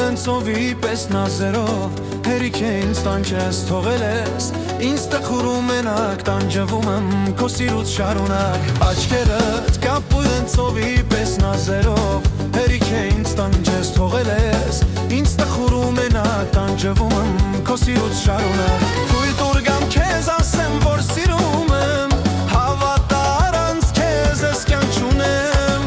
են ծովի պես նազերով, հերիք է ինձ տանջ ես թողել ես, ինձ տխուրում մենակ տանջվում եմ քո սիրուց շարունակ, աչքերդ կապույտ են ծովի պես նազերով, հերիք է ինձ տանջ ես թողել ես, ինձ տխուրում մենակ տանջվում եմ քո սիրուց շարունակ, թույլ տուր գամ քեզ ասեմ, որ սիրում եմ, հավատա առանց քեզ ես կյանք չունեմ։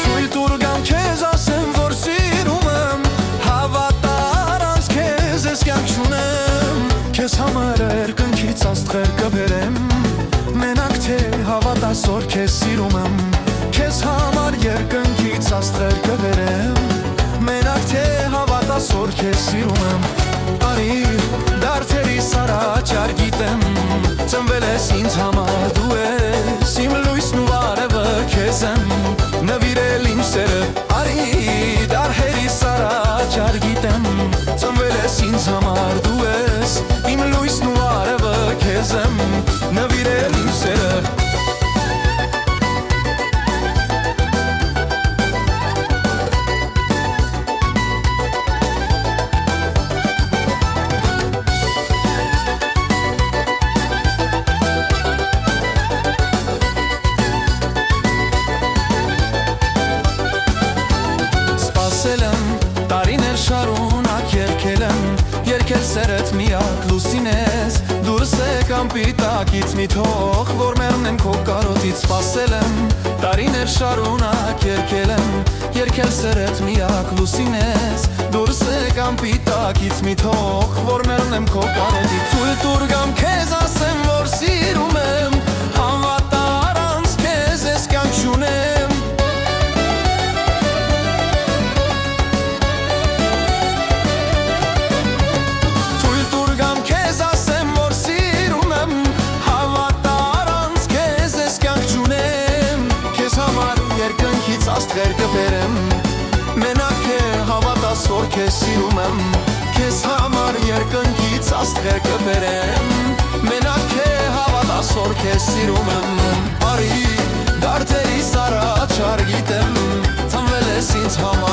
Թույլ տուր գամ քեզ ասեմ, որ սիրում եմ, հավատա առանց քեզ ես կյանք չունեմ։ Քեզ համար երկնքից աստղեր կբերեմ, մենակ թե հավատաս որ քեզ սիրում եմ, քեզ համար երկնքից աստղեր կբերեմ, մենակ թե հավատաս որ քեզ սիրում եմ։ Արի դարդերիս առաջար գիտեմ, ծնվել ես ինձ համար, դու ես իմ լույսն ու արևը, քեզ եմ նվիրել իմ սերը։ Արի դարդերիս առաջար գիտեմ, ծնվել ես ինձ համար, դու ես իմ լույսն ու արևը, քեզ եմ նվիրել իմ սերը։ Տարիներ շարունակ երգել եմ, երգել սերդ միակ լուսին ես, դուրս եկամ պիտակից մի թող, որ մեռնեմ քո կարոտից, սպասել եմ, տարիներ շարունակ երգել եմ, երգել սերդ միակ լուսին ես, դուրս եկամ պիտակից մի թող, որ մեռնեմ քո կարոտից, թույլ տուր գամ քեզ ասեմ, որ սիրում եմ, հավատա առանց քեզ ես կյանք չունեմ։ Աստղեր կբերեմ, մենակ է հավատաս որ քեզ սիրում եմ, քեզ համար երկնքից աստղեր կբերեմ, մենակ է հավատաս որ քեզ սիրում եմ։ Արի դարդերիս առաջար գիտեմ, ծնվել ես ինձ համար